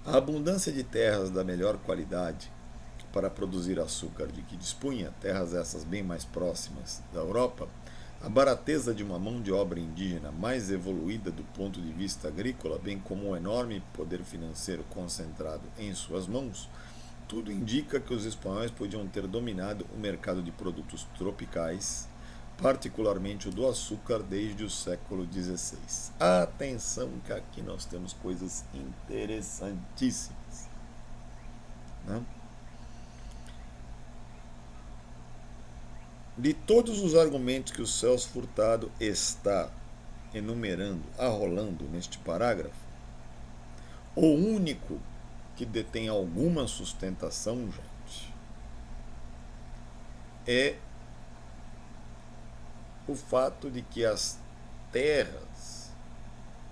A abundância de terras da melhor qualidade para produzir açúcar de que dispunha, terras essas bem mais próximas da Europa, a barateza de uma mão de obra indígena mais evoluída do ponto de vista agrícola, bem como o enorme poder financeiro concentrado em suas mãos, tudo indica que os espanhóis podiam ter dominado o mercado de produtos tropicais, particularmente o do açúcar, desde o século XVI. Atenção que aqui nós temos coisas interessantíssimas, né? De todos os argumentos que o Celso Furtado está enumerando, arrolando neste parágrafo, o único que detém alguma sustentação, gente, é o fato de que as terras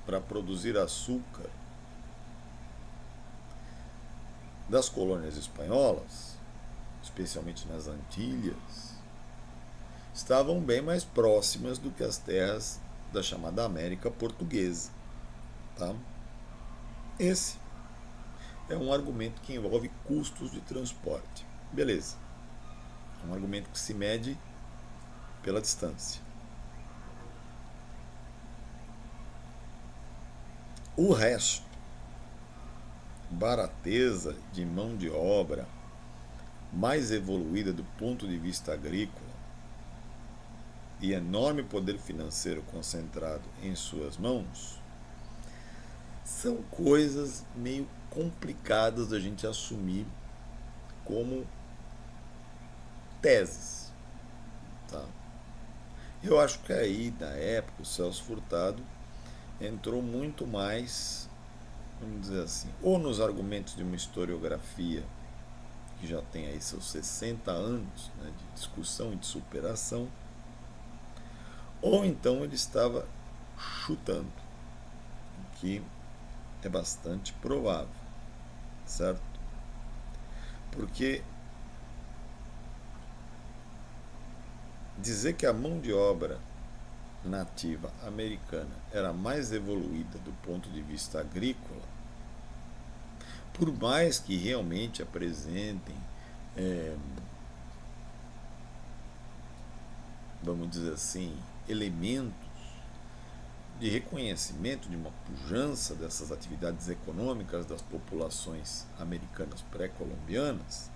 para produzir açúcar das colônias espanholas, especialmente nas Antilhas, estavam bem mais próximas do que as terras da chamada América Portuguesa. Tá? Esse é um argumento que envolve custos de transporte. Beleza. É um argumento que se mede pela distância. O resto, barateza de mão de obra mais evoluída do ponto de vista agrícola e enorme poder financeiro concentrado em suas mãos, são coisas meio complicadas da gente assumir como teses. Tá? Eu acho que aí, na época, o Celso Furtado entrou muito mais, vamos dizer assim, ou nos argumentos de uma historiografia que já tem aí seus 60 anos, né, de discussão e de superação, ou então ele estava chutando, o que é bastante provável, certo? Porque dizer que a mão de obra nativa americana era mais evoluída do ponto de vista agrícola, por mais que realmente apresentem, vamos dizer assim, elementos de reconhecimento de uma pujança dessas atividades econômicas das populações americanas pré-colombianas,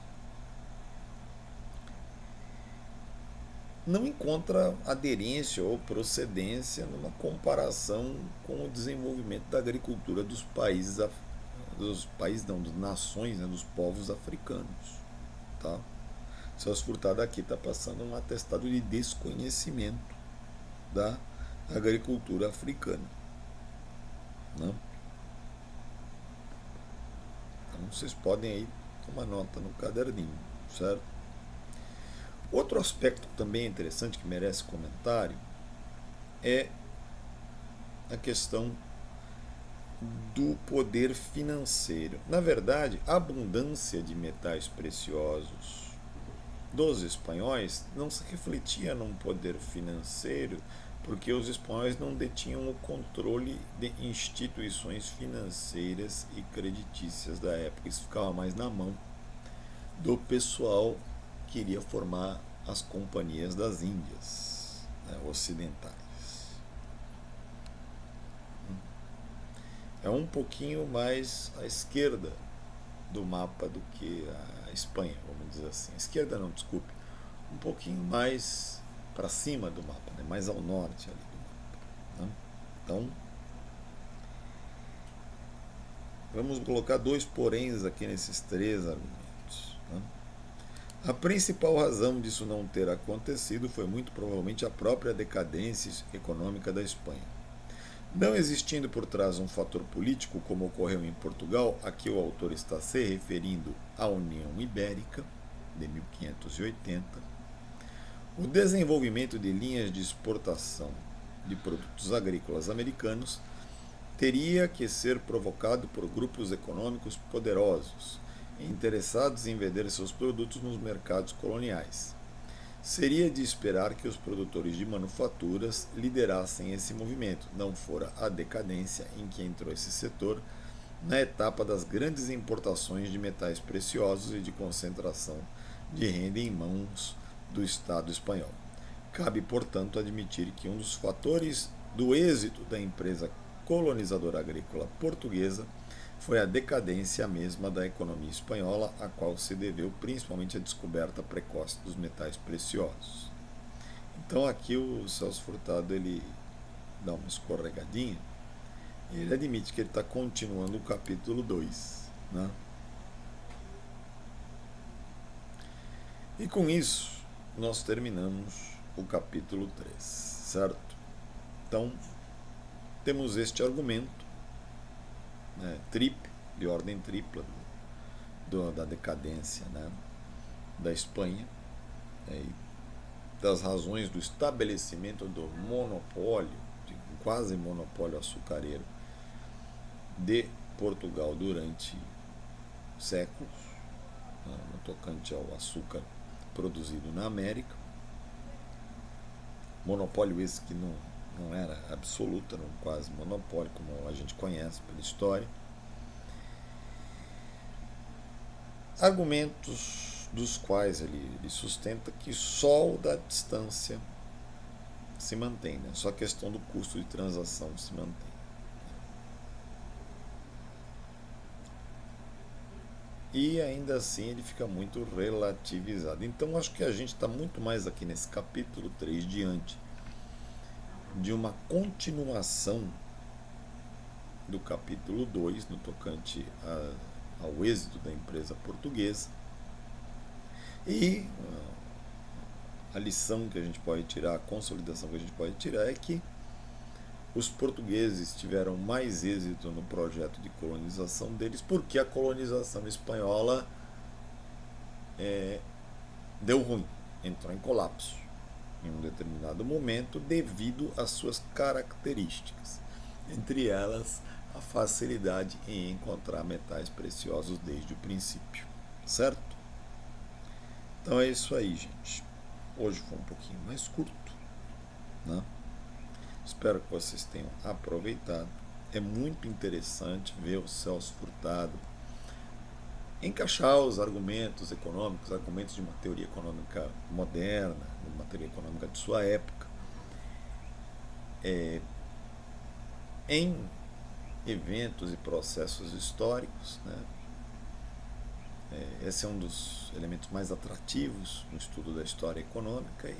não encontra aderência ou procedência numa comparação com o desenvolvimento da agricultura dos países, das nações, né, dos povos africanos. Tá? Celso Furtado aqui está passando um atestado de desconhecimento da agricultura africana. Né? Então vocês podem aí tomar nota no caderninho, certo? Outro aspecto também interessante que merece comentário é a questão do poder financeiro. Na verdade, a abundância de metais preciosos dos espanhóis não se refletia num poder financeiro, porque os espanhóis não detinham o controle de instituições financeiras e creditícias da época. Isso ficava mais na mão do pessoal que iria formar as companhias das Índias, né, ocidentais. É um pouquinho mais à esquerda do mapa do que a Espanha, vamos dizer assim. Esquerda não, desculpe. Um pouquinho mais para cima do mapa, né? Mais ao norte ali do mapa. Né? Então, vamos colocar dois poréns aqui nesses três argumentos. Né? A principal razão disso não ter acontecido foi muito provavelmente a própria decadência econômica da Espanha. Não existindo por trás um fator político, como ocorreu em Portugal, a que o autor está se referindo à União Ibérica, de 1580, o desenvolvimento de linhas de exportação de produtos agrícolas americanos teria que ser provocado por grupos econômicos poderosos, interessados em vender seus produtos nos mercados coloniais. Seria de esperar que os produtores de manufaturas liderassem esse movimento, não fora a decadência em que entrou esse setor na etapa das grandes importações de metais preciosos e de concentração de renda em mãos do Estado espanhol. Cabe, portanto, admitir que um dos fatores do êxito da empresa colonizadora agrícola portuguesa foi a decadência mesma da economia espanhola, a qual se deveu principalmente à descoberta precoce dos metais preciosos. Então aqui o Celso Furtado ele dá uma escorregadinha e ele admite que ele está continuando o capítulo 2. Né? E com isso nós terminamos o capítulo 3, certo? Então temos este argumento, né, triplo, de ordem tripla da decadência, né, da Espanha, e das razões do estabelecimento do monopólio, de quase monopólio açucareiro de Portugal durante séculos, né, no tocante ao açúcar produzido na América. Monopólio esse que não era absoluto, era um quase monopólio, como a gente conhece pela história. Argumentos dos quais ele sustenta que só o da distância se mantém, né? Só a questão do custo de transação se mantém. E ainda assim ele fica muito relativizado. Então acho que a gente está muito mais aqui nesse capítulo 3 diante de uma continuação do capítulo 2 no tocante ao êxito da empresa portuguesa. E a lição que a gente pode tirar, a consolidação que a gente pode tirar é que os portugueses tiveram mais êxito no projeto de colonização deles porque a colonização espanhola deu ruim, entrou em colapso em um determinado momento devido às suas características, entre elas a facilidade em encontrar metais preciosos desde o princípio, certo? Então é isso aí, gente. Hoje foi um pouquinho mais curto, né? Espero que vocês tenham aproveitado. É muito interessante ver o Celso Furtado encaixar os argumentos econômicos, argumentos de uma teoria econômica moderna, de uma teoria econômica de sua época, em eventos e processos históricos, né? Esse é um dos elementos mais atrativos no estudo da história econômica e